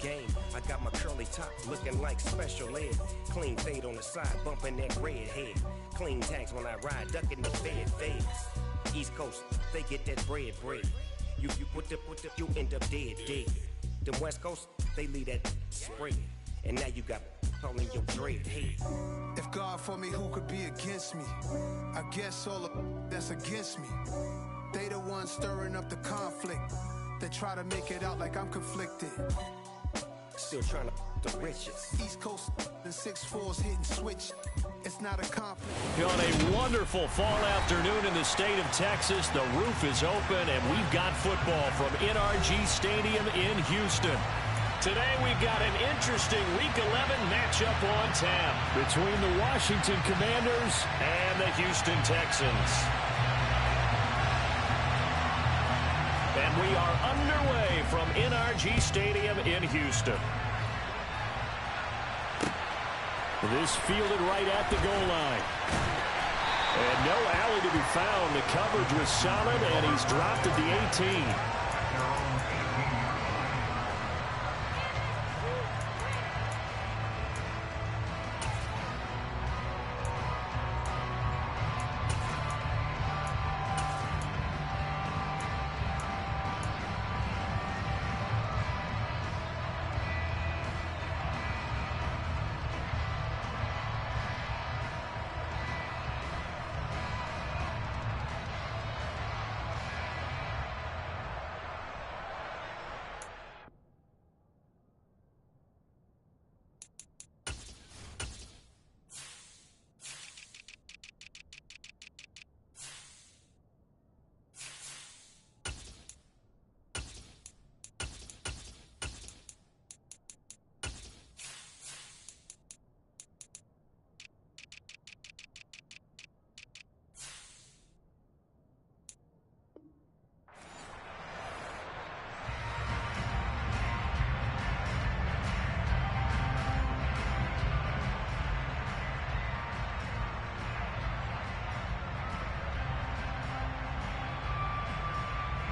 game. I got my curly top looking like special ed. Clean fade on the side, bumping that red head. Clean tags when I ride, ducking the fades. East Coast, they get that bread. You you end up dead. Them West Coast, they leave that spread. And now you got all in your dread head. If God for me, who could be against me? I guess all the that's against me. They the ones stirring up the conflict. They try to make it out like I'm conflicted. Still trying to the riches. East Coast and 6'4s hitting switch. It's not a conflict. On a wonderful fall afternoon in the state of Texas, the roof is open and we've got football from NRG Stadium in Houston. Today we've got an interesting Week 11 matchup on tap between the Washington Commanders and the Houston Texans. And we are underway from NRG Stadium in Houston. This fielded right at the goal line. And no alley to be found. The coverage was solid, and he's dropped at the 18.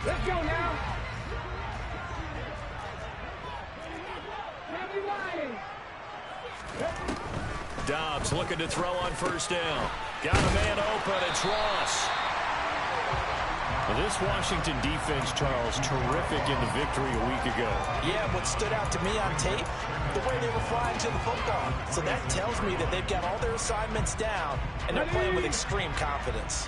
Let's go now. Dobbs looking to throw on first down. Got a man open. It's Ross. Well, this Washington defense, Charles, terrific in the victory a week ago. Yeah, what stood out to me on tape, the way they were flying to the football. So that tells me that they've got all their assignments down, and they're playing with extreme confidence.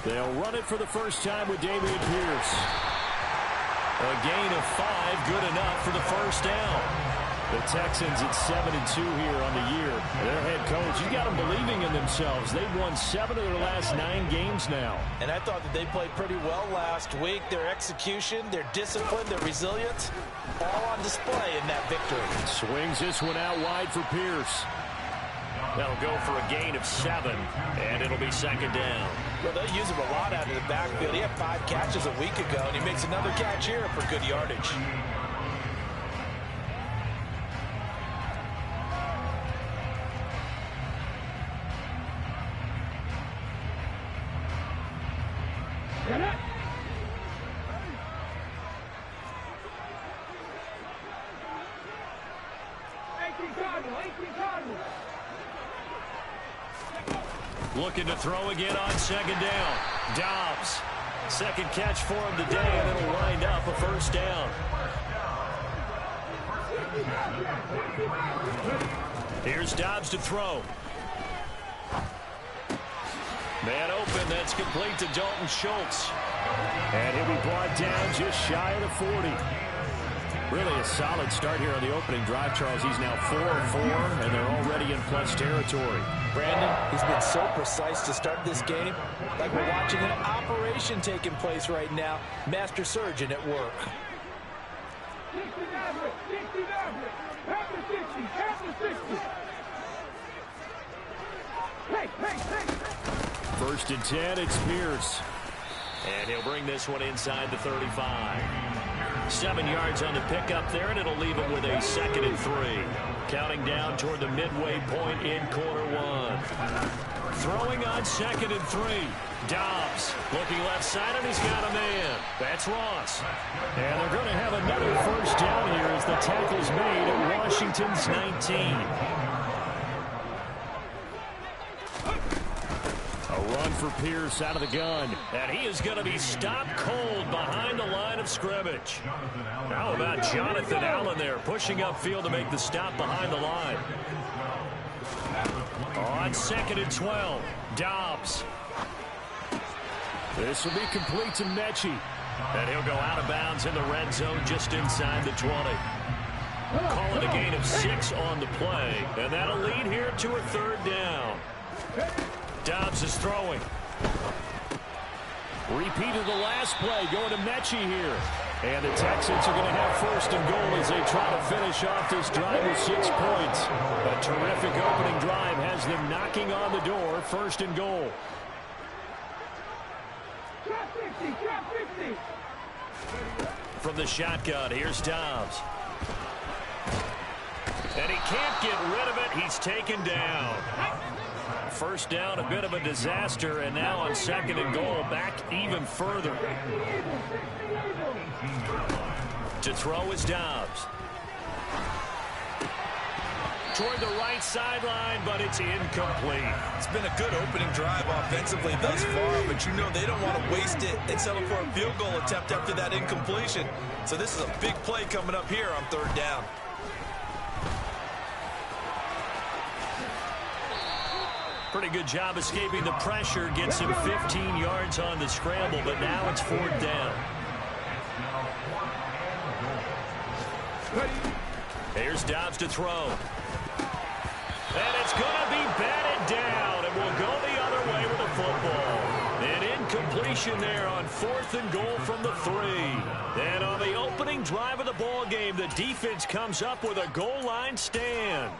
They'll run it for the first time with Dameon Pierce. A gain of 5, good enough for the first down. The Texans at 7-2 here on the year. Their head coach, he's got them believing in themselves. They've won 7 of their last 9 games now. And I thought that they played pretty well last week. Their execution, their discipline, their resilience, all on display in that victory. Swings this one out wide for Pierce. That'll go for a gain of 7, and it'll be second down. Well, they'll use him a lot out of the backfield. He had 5 catches a week ago, and he makes another catch here for good yardage. Looking to throw again on second down. Dobbs. Second catch for him today, and it'll wind up a first down. Here's Dobbs to throw. Man open, that's complete to Dalton Schultz. And he'll be brought down just shy of the 40. Really a solid start here on the opening drive, Charles. He's now 4 of 4, and they're already in plus territory. Brandon, he's been so precise to start this game. Like we're watching an operation taking place right now. Master surgeon at work. First and 10, it's Pierce. And he'll bring this one inside the 35. 7 yards on the pickup there, and it'll leave him with a 2nd and 3. Counting down toward the midway point in quarter one. Throwing on 2nd and 3. Dobbs looking left side, and he's got a man. That's Ross. And they're going to have another first down here as the tackle's made at Washington's 19. A run for Pierce out of the gun. And he is going to be stopped cold behind the line of scrimmage. How about Jonathan Allen there pushing upfield to make the stop behind the line. On 2nd and 12, Dobbs. This will be complete to Mechie. And he'll go out of bounds in the red zone just inside the 20. Call it a gain of 6 on the play. And that'll lead here to a 3rd down. Dobbs is throwing. Repeat of the last play going to Mechie here. And the Texans are going to have 1st and goal as they try to finish off this drive with 6 points. A terrific opening drive has them knocking on the door. 1st and goal. From the shotgun, here's Dobbs. And he can't get rid of it. He's taken down. 1st down, a bit of a disaster, and now on 2nd and goal, back even further. To throw is Dobbs. Toward the right sideline, but it's incomplete. It's been a good opening drive offensively thus far, but you know they don't want to waste it and settle for a field goal attempt after that incompletion. So this is a big play coming up here on 3rd down. Pretty good job escaping the pressure. Gets him 15 yards on the scramble, but now it's 4th down. Here's Dobbs to throw. And it's going to be batted down, and we'll go the other way with the football. An incompletion there on 4th and goal from the 3. And on the opening drive of the ball game, the defense comes up with a goal line stand.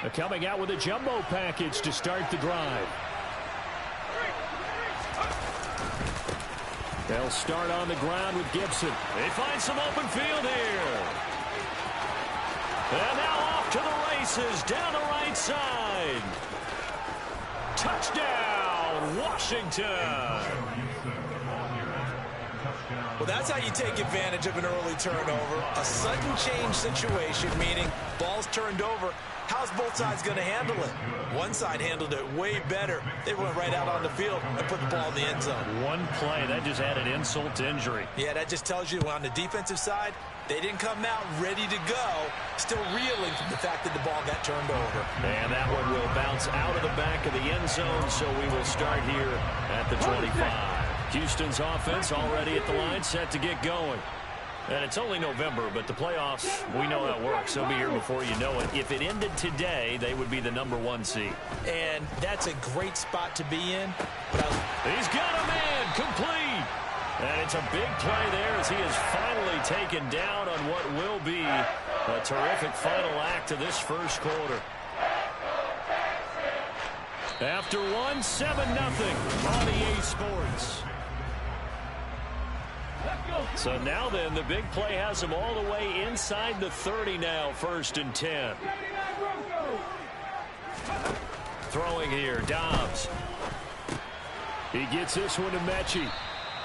They're coming out with a jumbo package to start the drive. They'll start on the ground with Gibson. They find some open field here. And now off to the races down the right side. Touchdown, Washington. Well, that's how you take advantage of an early turnover. A sudden change situation, meaning ball's turned over. How's both sides going to handle it? One side handled it way better. They went right out on the field and put the ball in the end zone. One play, that just added insult to injury. Yeah, that just tells you on the defensive side, they didn't come out ready to go, still reeling from the fact that the ball got turned over. And that one will bounce out of the back of the end zone, so we will start here at the 25. Houston's offense already at the line, set to get going. And it's only November, but the playoffs, we know how it works. They'll be here before you know it. If it ended today, they would be the #1 seed. And that's a great spot to be in. He's got a man, complete. And it's a big play there as he is finally taken down on what will be a terrific final act of this first quarter. After one, 7-0 on EA Sports. So now then, the big play has him all the way inside the 30 now, 1st and 10. Throwing here, Dobbs. He gets this one to Mechie.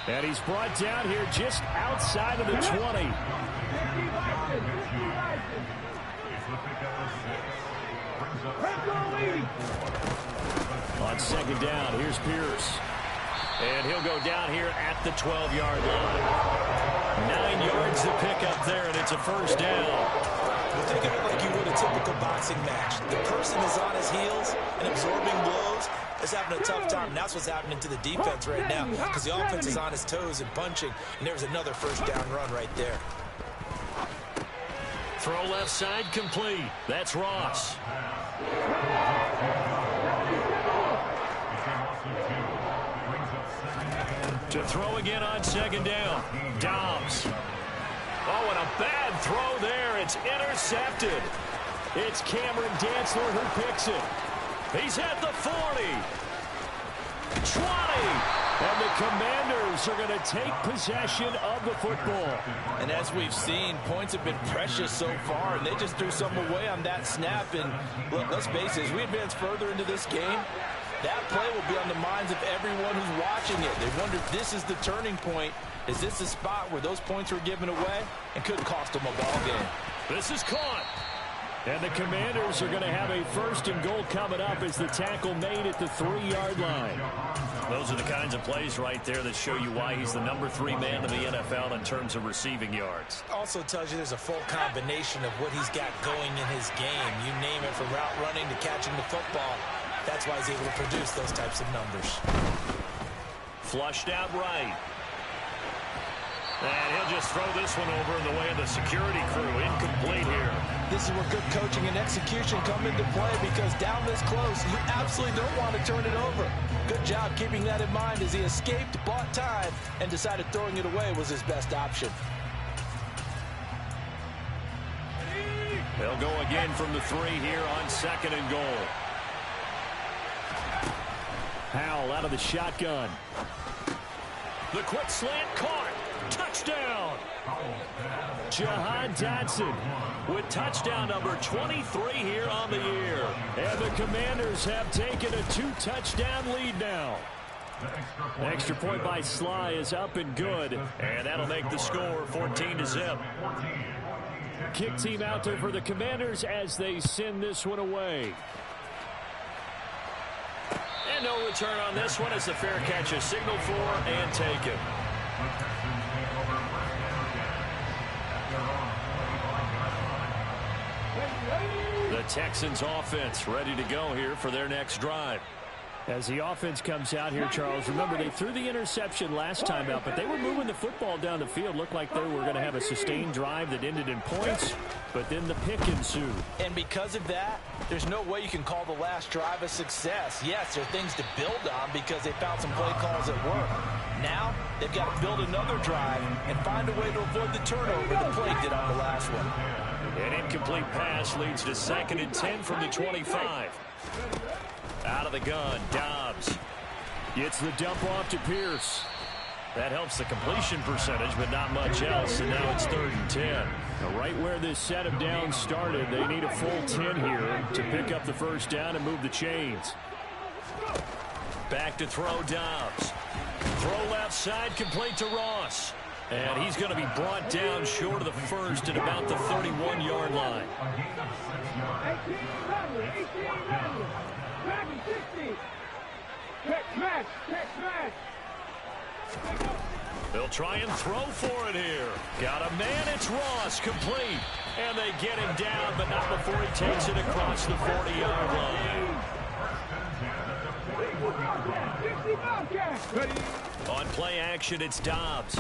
And he's brought down here just outside of the 20. On 2nd down, here's Pierce. And he'll go down here at the 12-yard line. 9 yards to pick up there, and it's a 1st down. Well, think of it like you would a typical boxing match. The person is on his heels and absorbing blows is having a tough time. And that's what's happening to the defense right now because the offense is on his toes and punching, and there's another 1st down run right there. Throw left side complete. That's Ross. To throw again on 2nd down. Dobbs. Oh, and a bad throw there. It's intercepted. It's Cameron Dantzler who picks it. He's at the 40. 20. And the Commanders are going to take possession of the football. And as we've seen, points have been precious so far, and they just threw some away on that snap. And look, let's face it, as we advance further into this game, that play will be on the minds of everyone who's watching it. They wonder if this is the turning point. Is this the spot where those points were given away and could cost them a ball game? This is caught. And the Commanders are going to have a 1st and goal coming up as the tackle made at the 3-yard line. Those are the kinds of plays right there that show you why he's the number 3 man in the NFL in terms of receiving yards. Also tells you there's a full combination of what he's got going in his game. You name it, from route running to catching the football. That's why he's able to produce those types of numbers. Flushed out right. And he'll just throw this one over in the way of the security crew. Incomplete here. This is where good coaching and execution come into play, because down this close, you absolutely don't want to turn it over. Good job keeping that in mind as he escaped, bought time, and decided throwing it away was his best option. They'll go again from the 3 here on 2nd and goal. Howell out of the shotgun. The quick slant caught. Touchdown! Jahan Dotson with touchdown number 23 here on the year. And the Commanders have taken a 2-touchdown lead now. Extra point by Sly is up and good. And that'll make the score 14-0. Kick team out there for the Commanders as they send this one away. And no return on this one as the fair catch is signaled for and taken. The Texans offense ready to go here for their next drive. As the offense comes out here, Charles, remember they threw the interception last time out, but they were moving the football down the field. Looked like they were going to have a sustained drive that ended in points, but then the pick ensued. And because of that, there's no way you can call the last drive a success. Yes, there are things to build on because they found some play calls at work. Now, they've got to build another drive and find a way to avoid the turnover the play did on the last one. An incomplete pass leads to 2nd and 10 from the 25. Out of the gun, Dobbs gets the dump off to Pierce. That helps the completion percentage, but not much else, and now it's 3rd and 10. Now, right where this set of downs started, they need a full 10 here to pick up the 1st down and move the chains. Back to throw, Dobbs. Throw left side, complete to Ross. And he's going to be brought down short of the 1st at about the 31-yard line. They'll try and throw for it here. Got a man, it's Ross, complete. And they get him down, but not before he takes it across the 40-yard line. On play action, it's Dobbs.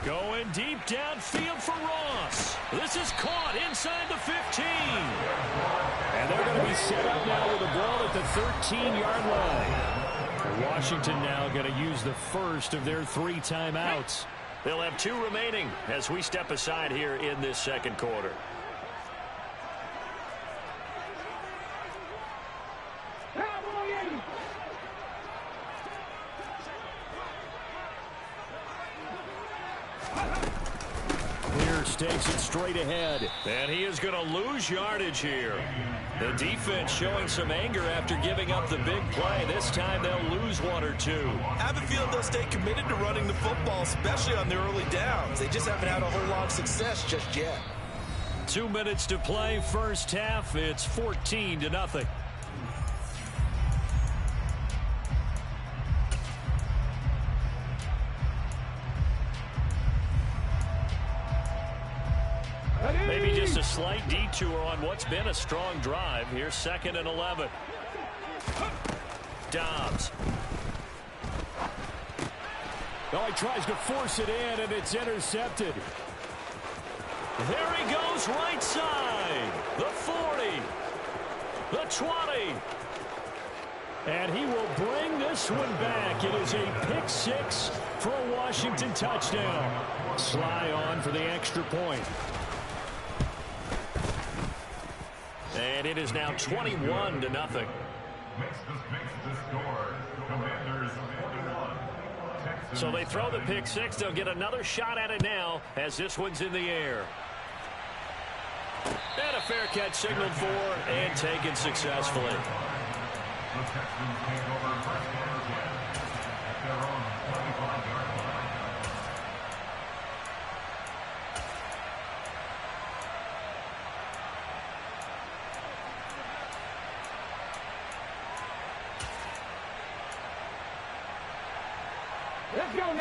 Going deep downfield for Ross. This is caught inside the 15. And they're going to be set up now with the ball at the 13-yard line. Washington now going to use the first of their 3 timeouts. They'll have 2 remaining as we step aside here in this 2nd quarter. Takes it straight ahead, and he is going to lose yardage here. The defense showing some anger after giving up the big play. This time they'll lose 1 or 2. I have a feeling they'll stay committed to running the football, especially on their early downs. They just haven't had a whole lot of success just yet. 2 minutes to play, 1st half. It's 14-0. Maybe just a slight detour on what's been a strong drive. Here's 2nd and 11. Dobbs. Oh, he tries to force it in, and it's intercepted. There he goes, right side. The 40. The 20. And he will bring this one back. It is a pick 6 for a Washington touchdown. Sly on for the extra point. And it is now 21-0. So they throw the pick six. They'll get another shot at it now as this one's in the air. And a fair catch signaled for and taken successfully. The Texans take over first down at their own 25-yard line.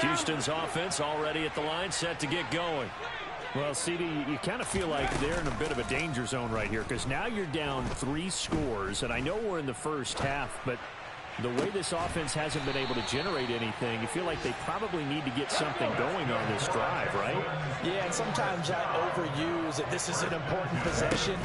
Houston's offense already at the line, set to get going. Well, CD, you kind of feel like they're in a bit of a danger zone right here because now you're down 3 scores, and I know we're in the first half, but the way this offense hasn't been able to generate anything, you feel like they probably need to get something going on this drive, right? Yeah, and sometimes I overuse that this is an important possession,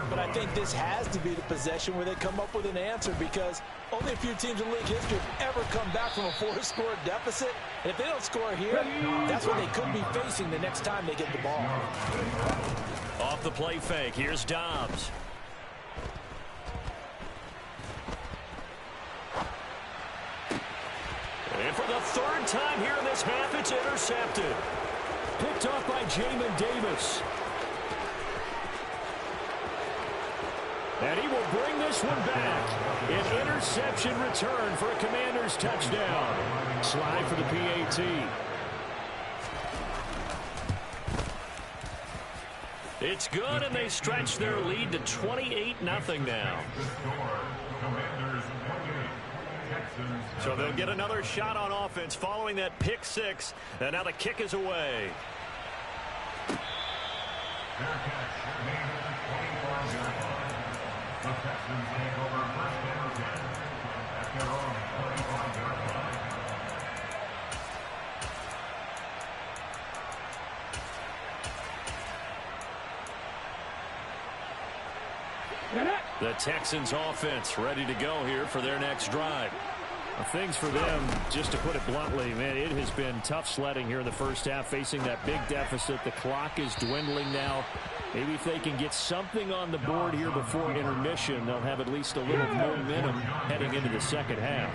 but I think this has to be the possession where they come up with an answer because only a few teams in league history have ever come back from a 4-score deficit. And if they don't score here, that's what they could be facing the next time they get the ball. Off the play fake, here's Dobbs. And for the 3rd time here in this half, it's intercepted. Picked off by Jamin Davis. And he will bring this one back. An interception return for a Commanders touchdown. Slide for the PAT. It's good, and they stretch their lead to 28-0 now. So they'll get another shot on offense following that pick six. And now the kick is away. The Texans take over first down at their own 25-yard line. The Texans offense ready to go here for their next drive. Well, things for them, just to put it bluntly, man, it has been tough sledding here in the first half, facing that big deficit. The clock is dwindling now. Maybe if they can get something on the board here before intermission, they'll have at least a little momentum heading into the second half.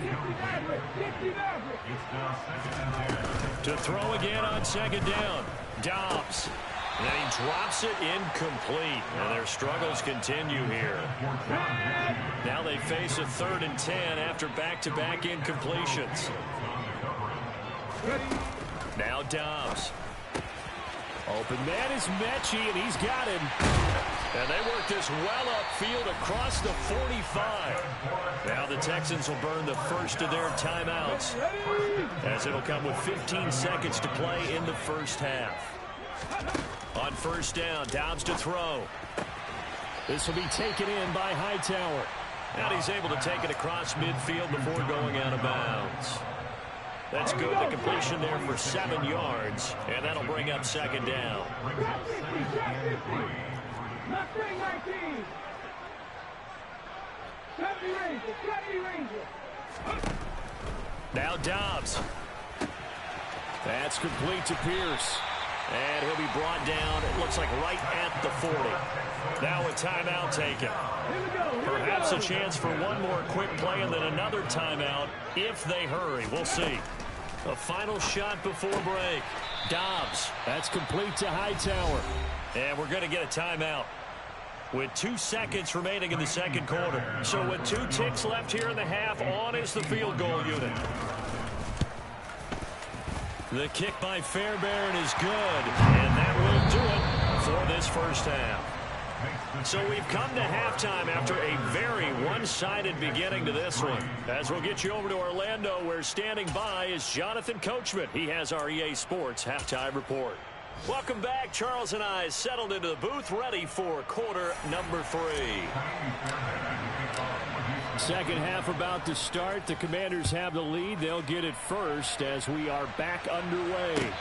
To throw again on second down. Dobbs. And he drops it incomplete. And their struggles continue here. Now they face a 3rd and 10 after back-to-back incompletions. Now Dobbs. Open man is Mechie, and he's got him. And they work this well upfield across the 45. Now the Texans will burn the first of their timeouts, as it'll come with 15 seconds to play in the first half. On first down, Dobbs to throw. This will be taken in by Hightower. And he's able to take it across midfield before going out of bounds. That's good. The completion there for 7 yards, and that'll bring up second down. Now Dobbs. That's complete to Pierce. And he'll be brought down, it looks like right at the 40. Now a timeout taken. Perhaps a chance for one more quick play and then another timeout if they hurry. We'll see. A final shot before break. Dobbs. That's complete to Hightower. And we're going to get a timeout with 2 seconds remaining in the second quarter. So with 2 ticks left here in the half, on is the field goal unit. The kick by Fairbairn is good, and that will do it for this first half. So we've come to halftime after a very one-sided beginning to this one. As we'll get you over to Orlando, where standing by is Jonathan Coachman. He has our EA Sports Halftime Report. Welcome back. Charles and I settled into the booth, ready for quarter number 3. Second half about to start. The Commanders have the lead. They'll get it first as we are back underway.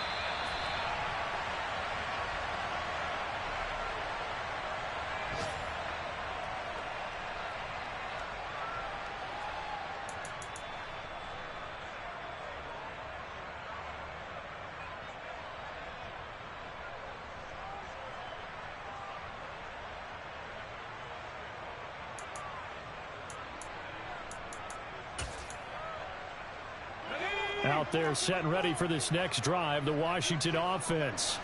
Out there set and ready for this next drive, the Washington offense.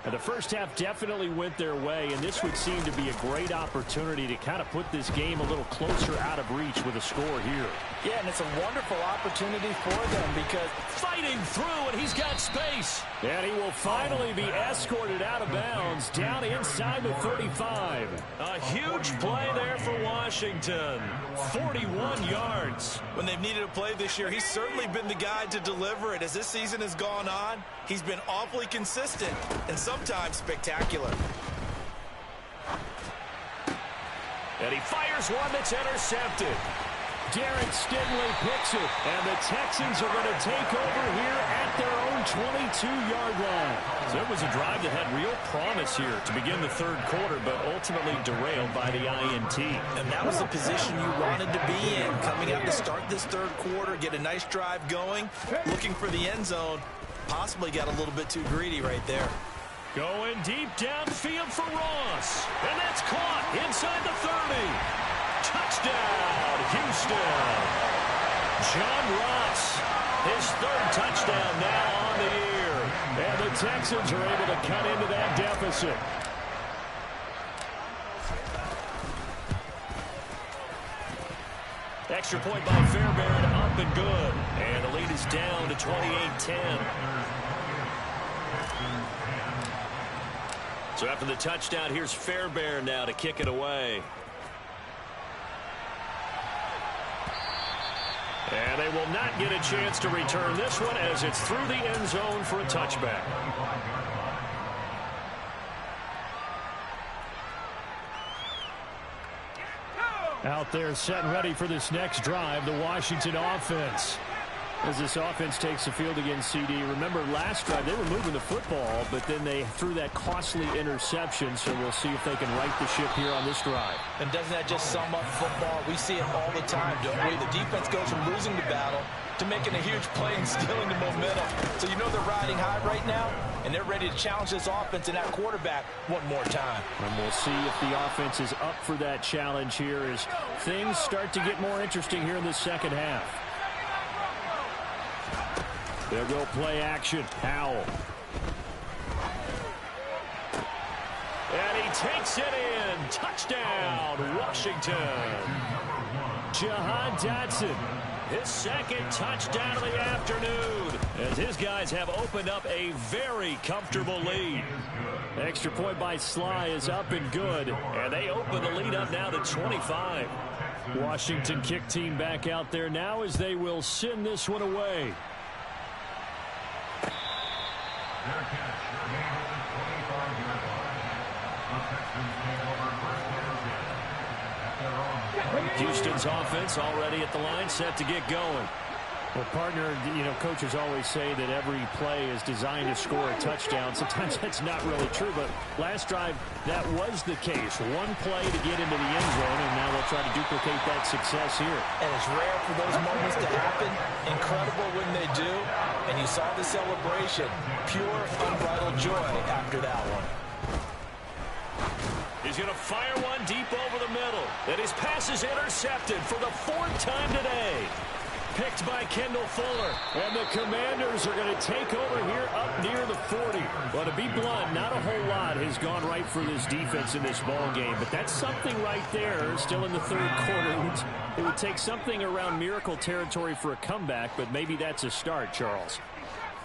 And the first half definitely went their way, and this would seem to be a great opportunity to kind of put this game a little closer out of reach with a score here. Yeah, and it's a wonderful opportunity for them because fighting through, and he's got space. And he will finally be escorted out of bounds down inside the 35. A huge play there for Washington. 41 yards. When they've needed a play this year, he's certainly been the guy to deliver it. As this season has gone on, he's been awfully consistent and sometimes spectacular. And he fires one that's intercepted. Derek Stingley picks it, and the Texans are going to take over here at their own 22-yard line. So it was a drive that had real promise here to begin the third quarter, but ultimately derailed by the INT. And that was the position you wanted to be in, coming out to start this third quarter, get a nice drive going, looking for the end zone. Possibly got a little bit too greedy right there. Going deep downfield for Ross, and that's caught inside the 30. Touchdown, Houston. John Ross, his third touchdown now on the year. And the Texans are able to cut into that deficit. Extra point by Fairbairn, up and good. And the lead is down to 28-10. So after the touchdown, here's Fairbairn now to kick it away. And they will not get a chance to return this one as it's through the end zone for a touchback. Out there set and ready for this next drive, the Washington offense. As this offense takes the field against CD. Remember, last drive, they were moving the football, but then they threw that costly interception, so we'll see if they can right the ship here on this drive. And doesn't that just sum up football? We see it all the time, don't we? The defense goes from losing the battle to making a huge play and stealing the momentum. So you know they're riding high right now, and they're ready to challenge this offense and that quarterback one more time. And we'll see if the offense is up for that challenge here as things start to get more interesting here in the second half. They'll go play action. Howell. And he takes it in. Touchdown, Washington. Jahan Dotson. His second touchdown of the afternoon as his guys have opened up a very comfortable lead. Extra point by Sly is up and good. And they open the lead up now to 25. Washington kick team back out there now as they will send this one away. Their catch remained at the 25-yard line. The Texans take over first and 10 at their own. Houston's offense already at the line, set to get going. Well, partner, you know, coaches always say that every play is designed to score a touchdown. Sometimes that's not really true, but last drive, that was the case. One play to get into the end zone, and now they'll try to duplicate that success here. And it's rare for those moments to happen. Incredible when they do. And you saw the celebration. Pure, unbridled joy after that one. He's going to fire one deep over the middle. And his pass is intercepted for the fourth time today. Picked by Kendall Fuller. And the Commanders are going to take over here up near the 40. Well, to be blunt, not a whole lot has gone right for this defense in this ball game. But that's something right there, still in the third quarter. It would take something around miracle territory for a comeback, but maybe that's a start, Charles.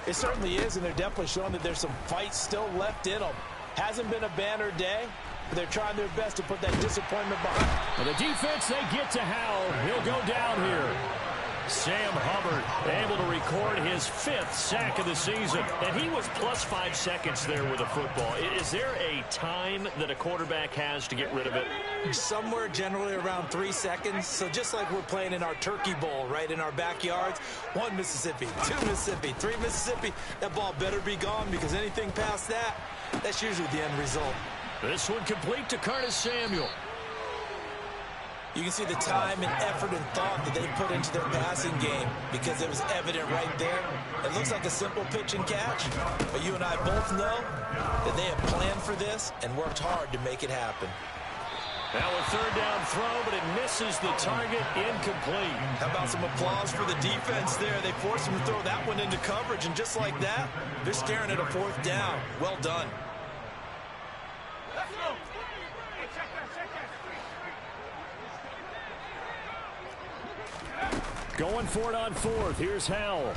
It certainly is, and they're definitely showing that there's some fight still left in them. Hasn't been a banner day, but they're trying their best to put that disappointment behind. Well, the defense, they get to Howell. He'll go down here. Sam Hubbard able to record his 5th sack of the season. And he was plus 5 seconds there with a football. Is there a time that a quarterback has to get rid of it? Somewhere generally around 3 seconds. So just like we're playing in our turkey bowl, right, in our backyards. 1 Mississippi, 2 Mississippi, 3 Mississippi. That ball better be gone because anything past that, that's usually the end result. This one complete to Curtis Samuel. You can see the time and effort and thought that they put into their passing game because it was evident right there. It looks like a simple pitch and catch, but you and I both know that they have planned for this and worked hard to make it happen. Now a third down throw, but it misses the target, incomplete. How about some applause for the defense there? They forced him to throw that one into coverage, and just like that, they're staring at a fourth down. Well done. Going for it on fourth. Here's Howell.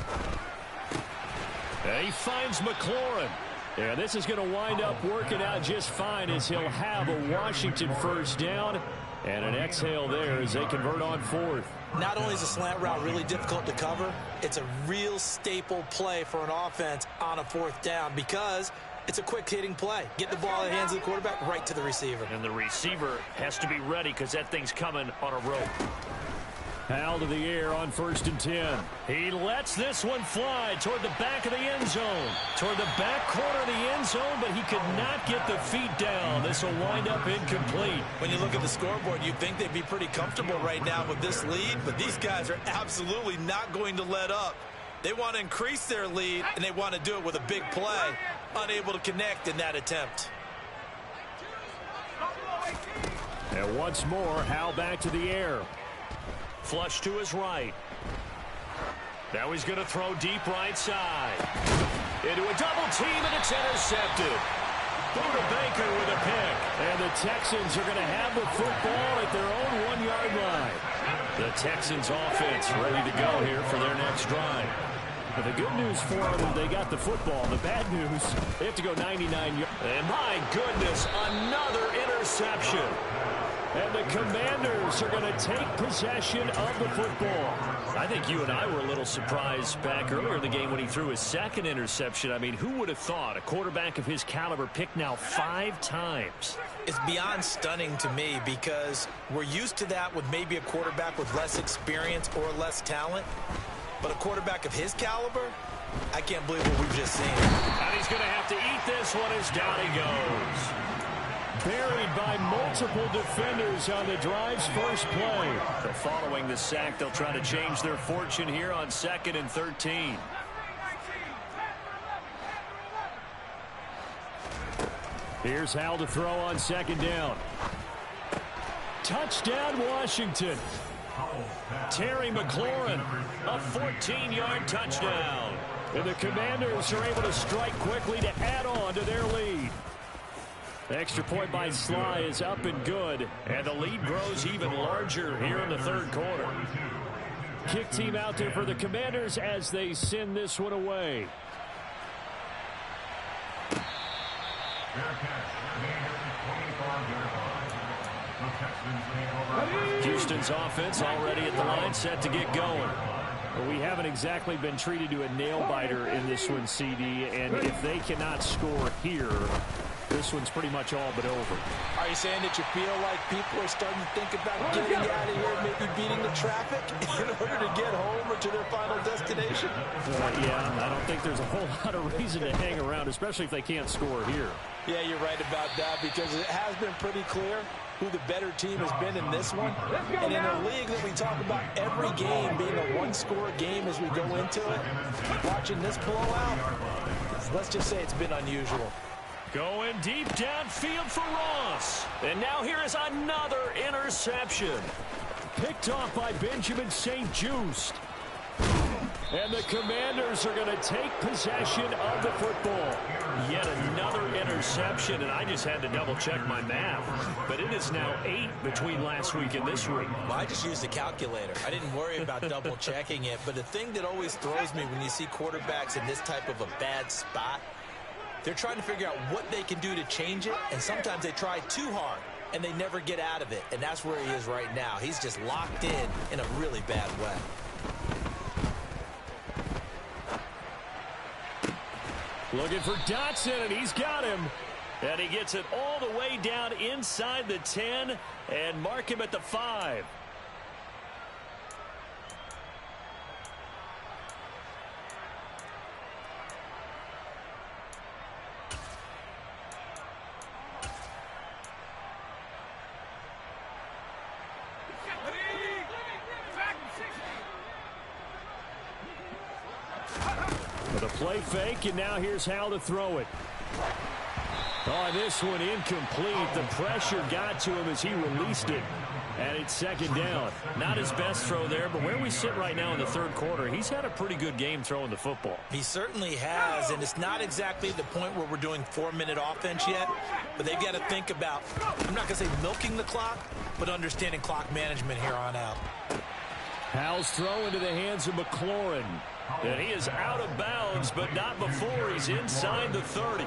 And he finds McLaurin. And this is going to wind up working out just fine as he'll have a Washington first down. And an exhale there as they convert on fourth. Not only is a slant route really difficult to cover, it's a real staple play for an offense on a fourth down because it's a quick-hitting play. Get the ball in the hands of the quarterback right to the receiver. And the receiver has to be ready because that thing's coming on a rope. Howell to the air on 1st and 10. He lets this one fly toward the back of the end zone. Toward the back corner of the end zone, but he could not get the feet down. This will wind up incomplete. When you look at the scoreboard, you'd think they'd be pretty comfortable right now with this lead, but these guys are absolutely not going to let up. They want to increase their lead, and they want to do it with a big play. Unable to connect in that attempt. And once more, Howell back to the air. Flush to his right. Now he's going to throw deep right side. Into a double team, and it's intercepted. Buda Baker with a pick. And the Texans are going to have the football at their own 1-yard line. The Texans offense ready to go here for their next drive. But the good news for them, they got the football. The bad news, they have to go 99 yards. And my goodness, another interception. And the Commanders are going to take possession of the football. I think you and I were a little surprised back earlier in the game when he threw his second interception. I mean, who would have thought a quarterback of his caliber picked now 5 times? It's beyond stunning to me because we're used to that with maybe a quarterback with less experience or less talent. But a quarterback of his caliber, I can't believe what we've just seen. And he's going to have to eat this one as down he goes. Buried by multiple defenders on the drive's first play. So following the sack, they'll try to change their fortune here on 2nd and 13. Here's Howell to throw on 2nd down. Touchdown, Washington. Terry McLaurin, a 14-yard touchdown. And the Commanders are able to strike quickly to add on to their lead. The extra point by Sly is up and good, and the lead grows even larger here in the third quarter. Kick team out there for the Commanders as they send this one away. Houston's offense already at the line, set to get going. Well, we haven't exactly been treated to a nail-biter in this one, CD, and if they cannot score here, this one's pretty much all but over. Are you saying that you feel like people are starting to think about getting out of here, maybe beating the traffic in order to get home or to their final destination? Yeah, I don't think there's a whole lot of reason to hang around, especially if they can't score here. Yeah, you're right about that because it has been pretty clear who the better team has been in this one. And in a league that we talk about every game being a one-score game as we go into it, watching this blowout, let's just say it's been unusual. Going deep downfield for Ross. And now here is another interception. Picked off by Benjamin St-Juste. And the Commanders are going to take possession of the football. Yet another interception, and I just had to double-check my math. But it is now 8 between last week and this week. Well, I just used a calculator. I didn't worry about double-checking it. But the thing that always throws me when you see quarterbacks in this type of a bad spot, they're trying to figure out what they can do to change it, and sometimes they try too hard, and they never get out of it. And that's where he is right now. He's just locked in a really bad way. Looking for Dotson, and he's got him. And he gets it all the way down inside the 10 and mark him at the 5. With a play fake, and now here's Howell to throw it. Oh, this one incomplete. The pressure got to him as he released it. And it's second down. Not his best throw there, but where we sit right now in the third quarter, he's had a pretty good game throwing the football. He certainly has, and it's not exactly the point where we're doing 4-minute offense yet, but they've got to think about, I'm not going to say milking the clock, but understanding clock management here on out. Powell's throw into the hands of McLaurin. And he is out of bounds, but not before he's inside the 30.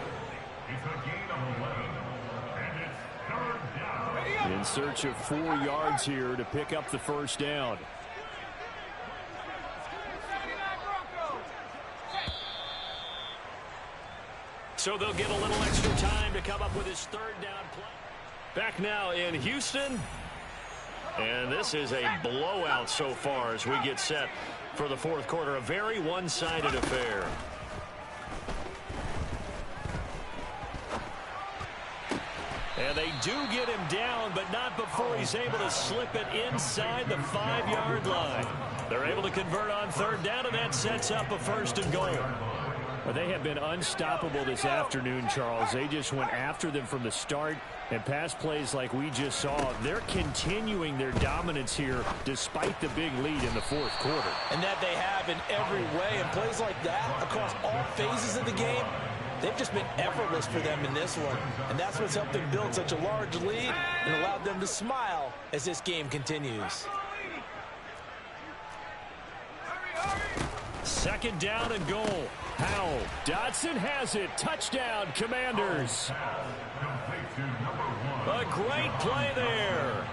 In search of 4 yards here to pick up the first down. So they'll get a little extra time to come up with his third down play. Back now in Houston. And this is a blowout so far as we get set for the fourth quarter. A very one-sided affair. And they do get him down, but not before he's able to slip it inside the 5-yard line. They're able to convert on third down, and that sets up a first and goal. Well, they have been unstoppable this afternoon, Charles. They just went after them from the start, and pass plays like we just saw, they're continuing their dominance here despite the big lead in the fourth quarter. And that they have in every way, and plays like that across all phases of the game, they've just been effortless for them in this one. And that's what's helped them build such a large lead and allowed them to smile as this game continues. Second down and goal. Powell. Dotson has it. Touchdown, Commanders. A great play there.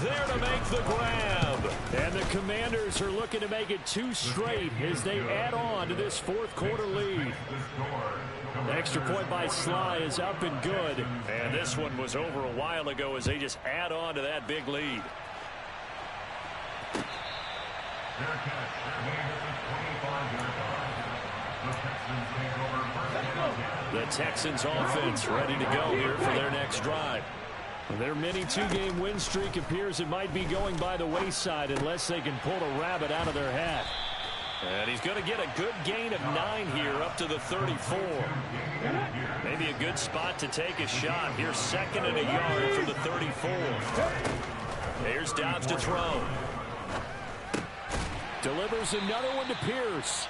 There to make the grab. And the Commanders are looking to make it 2 straight as they add on to this fourth quarter lead. The extra point by Sly is up and good. And this one was over a while ago as they just add on to that big lead. The Texans offense ready to go here for their next drive. Their mini 2-game win streak appears it might be going by the wayside unless they can pull a rabbit out of their hat. And he's going to get a good gain of 9 here up to the 34. Maybe a good spot to take a shot. Here's second and a yard from the 34. Here's Dobbs to throw. Delivers another one to Pierce.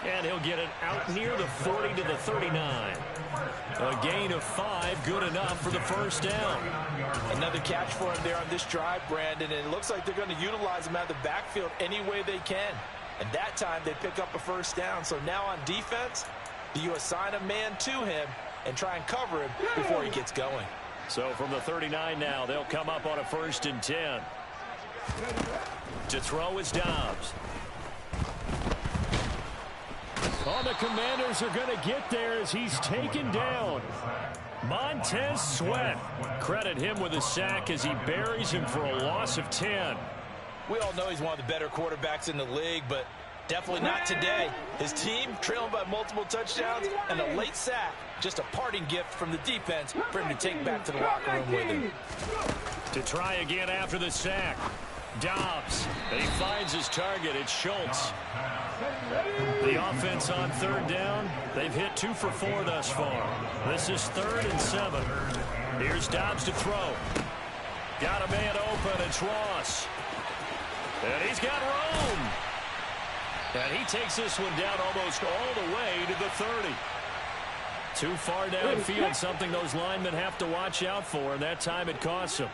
And he'll get it out near the 40 to the 39. A gain of 5, good enough for the first down. Another catch for him there on this drive, Brandon, and it looks like they're going to utilize him out of the backfield any way they can. And that time they pick up a first down. So now on defense, you assign a man to him and try and cover him before he gets going. So from the 39 now, they'll come up on a 1st and 10. To throw is Dobbs. Oh, the Commanders are going to get there as he's taken down. Montez Sweat. Credit him with a sack as he buries him for a loss of 10. We all know he's one of the better quarterbacks in the league, but definitely not today. His team trailing by multiple touchdowns and a late sack. Just a parting gift from the defense for him to take back to the locker room with him. To try again after the sack. Dobbs. And he finds his target. It's Schultz. The offense on third down. They've hit 2 for 4 thus far. This is 3rd and 7. Here's Dobbs to throw. Got a man open. It's Ross. And he's got room. And he takes this one down almost all the way to the 30. Too far downfield, something those linemen have to watch out for, and that time it costs him.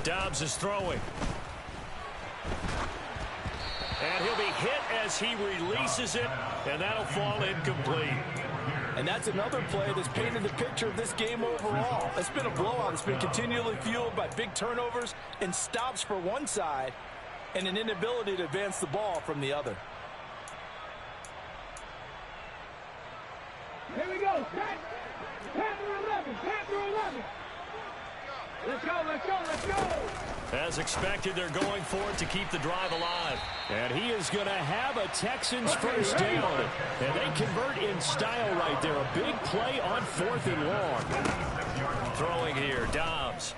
Dobbs is throwing. And he'll be hit as he releases it, and that'll fall incomplete. And that's another play that's painted the picture of this game overall. It's been a blowout. It's been continually fueled by big turnovers and stops for one side and an inability to advance the ball from the other. Here we go. Panther 11. Panther 11. Let's go, let's go, let's go. As expected, they're going for it to keep the drive alive. And he is going to have a Texans first down. And they convert in style right there. A big play on 4th and long. Throwing here, Dobbs.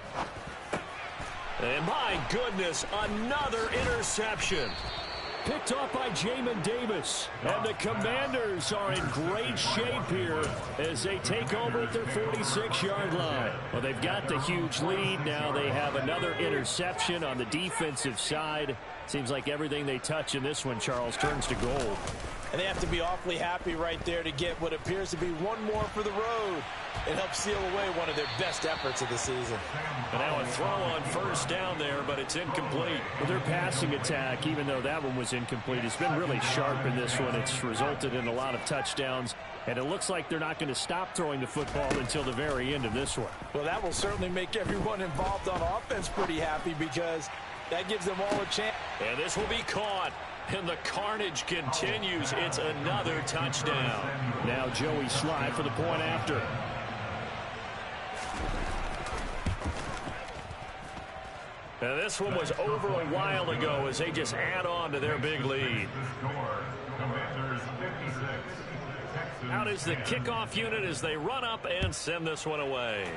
And my goodness, another interception. Picked off by Jamin Davis. And the Commanders are in great shape here as they take over at their 46-yard line. Well, they've got the huge lead. Now they have another interception on the defensive side. Seems like everything they touch in this one, Charles, turns to gold. And they have to be awfully happy right there to get what appears to be one more for the road and help seal away one of their best efforts of the season. And now a throw on first down there, but it's incomplete. Well, their passing attack, even though that one was incomplete, has been really sharp in this one. It's resulted in a lot of touchdowns, and it looks like they're not going to stop throwing the football until the very end of this one. Well, that will certainly make everyone involved on offense pretty happy because that gives them all a chance. And this will be caught. And the carnage continues. It's another touchdown. Now Joey Sly for the point after. And this one was over a while ago as they just add on to their big lead. Out is the kickoff unit as they run up and send this one away.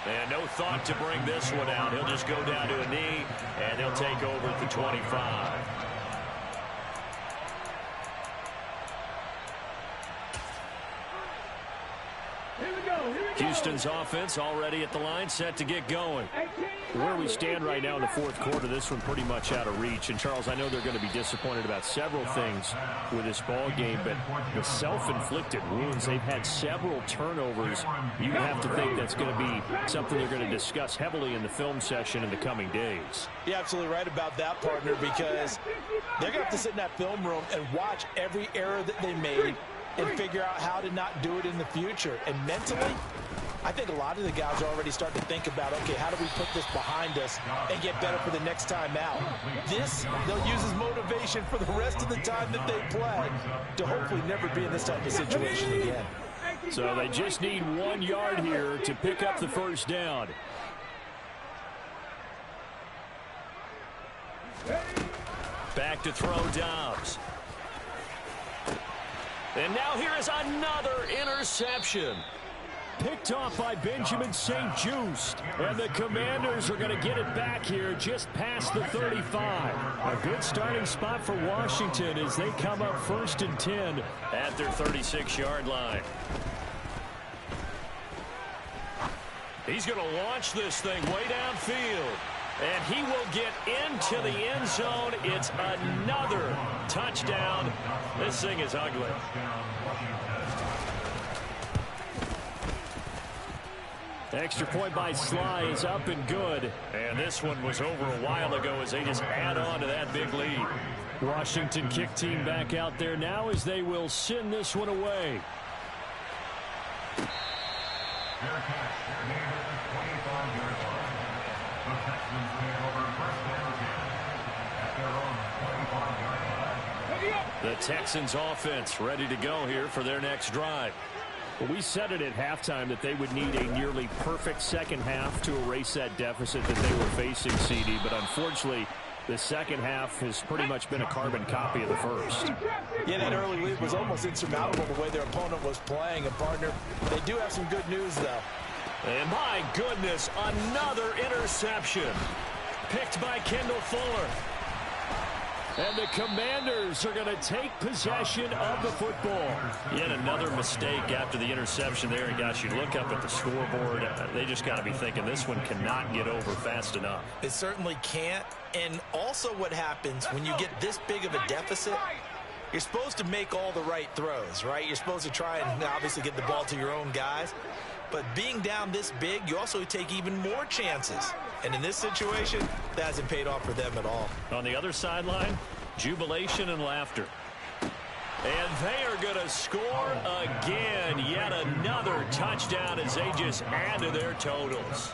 And no thought to bring this one out. He'll just go down to a knee, and he'll take over at the 25. Houston's offense already at the line, set to get going. Where we stand right now in the fourth quarter, this one pretty much out of reach. And, Charles, I know they're going to be disappointed about several things with this ball game, but the self-inflicted wounds, they've had several turnovers. You have to think that's going to be something they're going to discuss heavily in the film session in the coming days. You're absolutely right about that, partner, because they're going to have to sit in that film room and watch every error that they made and figure out how to not do it in the future. And mentally, I think a lot of the guys are already starting to think about, okay, how do we put this behind us and get better for the next time out? This, they'll use as motivation for the rest of the time that they play to hopefully never be in this type of situation again. So they just need 1 yard here to pick up the first down. Back to throw Dobbs. And now here is another interception. Picked off by Benjamin St. Just. And the Commanders are going to get it back here just past the 35. A good starting spot for Washington as they come up 1st and 10 at their 36-yard line. He's going to launch this thing way downfield. And he will get into the end zone. It's another touchdown. This thing is ugly. Extra point by Sly is up and good. And this one was over a while ago as they just add on to that big lead. Washington kick team back out there now as they will send this one away. The Texans offense ready to go here for their next drive. Well, we said it at halftime that they would need a nearly perfect second half to erase that deficit that they were facing, CD. But unfortunately, the second half has pretty much been a carbon copy of the first. Yeah, that early lead was almost insurmountable the way their opponent was playing. And, partner, they do have some good news, though. And my goodness, another interception. Picked by Kendall Fuller. And the Commanders are going to take possession of the football. Yet another mistake after the interception there. And gosh, you look up at the scoreboard, they just got to be thinking this one cannot get over fast enough. It certainly can't. And also what happens when you get this big of a deficit, you're supposed to make all the right throws, right? You're supposed to try and obviously get the ball to your own guys. But being down this big, you also take even more chances. And in this situation, that hasn't paid off for them at all. On the other sideline, jubilation and laughter. And they are going to score again. Yet another touchdown as they just add to their totals.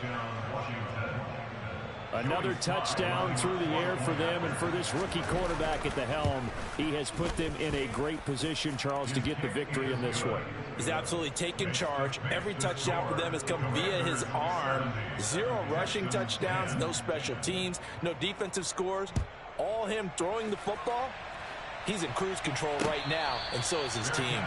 Another touchdown through the air for them, and for this rookie quarterback at the helm, he has put them in a great position, Charles, to get the victory in this one. He's absolutely taken charge. Every touchdown for them has come via his arm. 0 rushing touchdowns, no special teams, no defensive scores. All him throwing the football. He's in cruise control right now, and so is his team.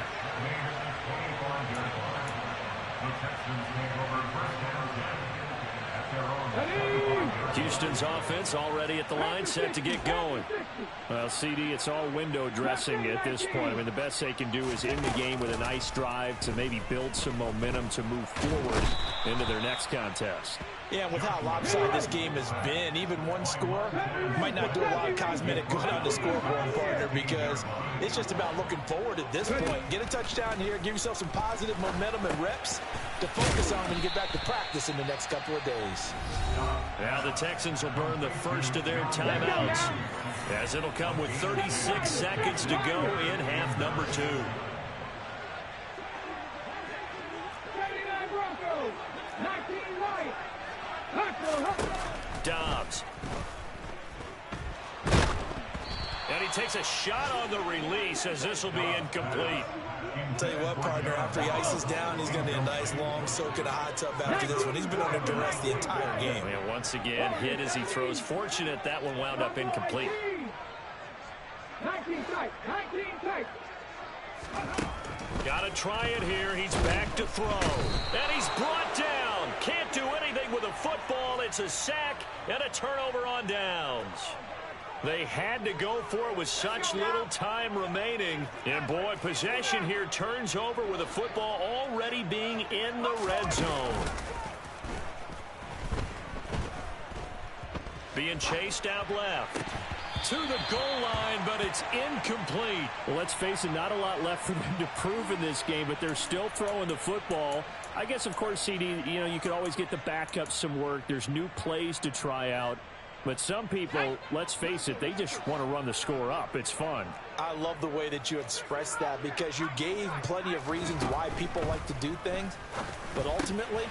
Houston's offense already at the line, set to get going. Well, CD, it's all window dressing at this point. I mean, the best they can do is end the game with a nice drive to maybe build some momentum to move forward into their next contest. Yeah, and with how lopsided this game has been, even one score might not do a lot of cosmetic good on the scoreboard, partner, because it's just about looking forward at this point. Get a touchdown here, give yourself some positive momentum and reps to focus on when you get back to practice in the next couple of days. Now the Texans will burn the first of their timeouts, as it'll come with 36 seconds to go in half number 2. Dobbs. And he takes a shot on the release, as this will be incomplete. I'll tell you what, partner, after he ices down, he's going to be a nice long soak in a hot tub after this one. He's been under duress the entire game. And once again, hit as he throws. Fortunate that one wound up incomplete. 19 tight. 19 tight. Got to try it here. He's back to throw. And he's brought down. Can't do anything with a football. It's a sack and a turnover on downs. They had to go for it with such little time remaining. And, boy, possession here turns over with a football already being in the red zone. Being chased out left. To the goal line, but it's incomplete. Well, let's face it, not a lot left for them to prove in this game, but they're still throwing the football. I guess, of course, CD, you could always get the backup some work. There's new plays to try out. But some people, let's face it, they just want to run the score up. It's fun. I love the way that you expressed that, because you gave plenty of reasons why people like to do things. But ultimately,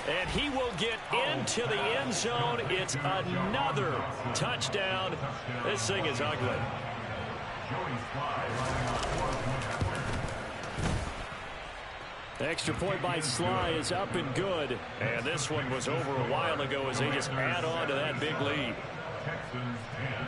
and he will get into the end zone. It's another touchdown. This thing is ugly. Extra point by Sly is up and good. And this one was over a while ago as they just add on to that big lead. Texans 10.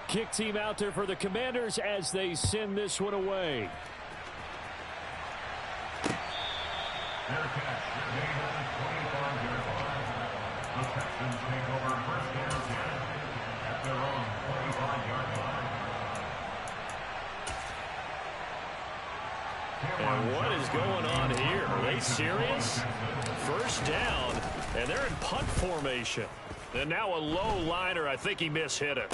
Kick team out there for the Commanders as they send this one away. Their catch made at the 25-yard line. The Texans take over first down 10 at their own 25-yard line. And what is going on here? Are they serious? First down, and they're in punt formation. And now a low liner. I think he mishit it.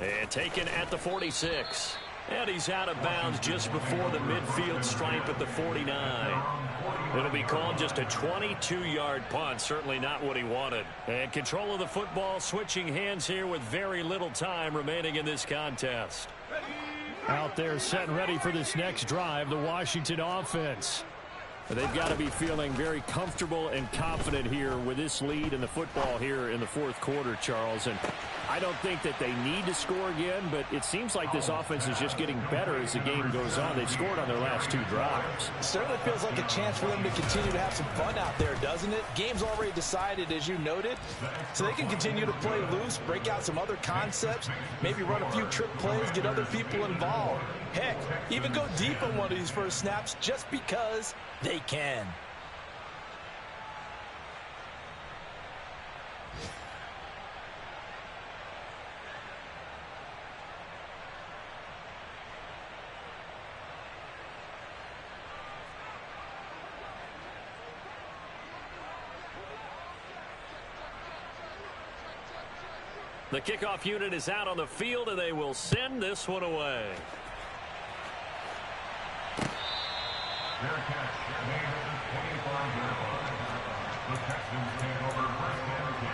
And taken at the 46. And he's out of bounds just before the midfield stripe at the 49. It'll be called just a 22-yard punt. Certainly not what he wanted. And control of the football switching hands here with very little time remaining in this contest. Out there set and ready for this next drive, the Washington offense. They've got to be feeling very comfortable and confident here with this lead in the football here in the fourth quarter, Charles. And I don't think that they need to score again, but it seems like this offense is just getting better as the game goes on. They've scored on their last 2 drives. Certainly feels like a chance for them to continue to have some fun out there, doesn't it? Game's already decided, as you noted, so they can continue to play loose, break out some other concepts, maybe run a few trick plays, get other people involved. Heck, even go deep on one of these first snaps just because they can. The kickoff unit is out on the field, and they will send this one away. Their catch made at the 25-yard line. The Texans take over first down 10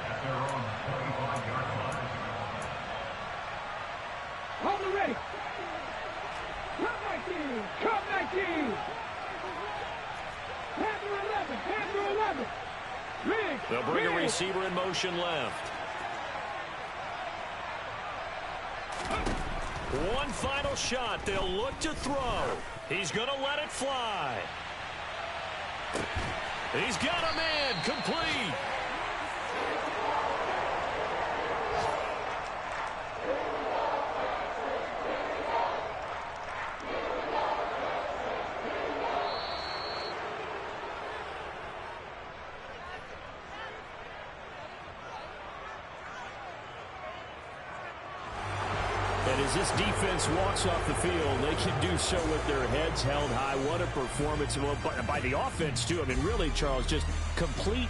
at their own 25-yard line. Hold it ready. Come 19. Come 19. Panther 11. Panther 11. Big. They'll bring a receiver in motion left. One final shot. They'll look to throw. He's going to let it fly. He's got a man complete. And as this defense walks off the field, they can do so with their heads held high. What a performance by the offense, too. I mean, really, Charles, just complete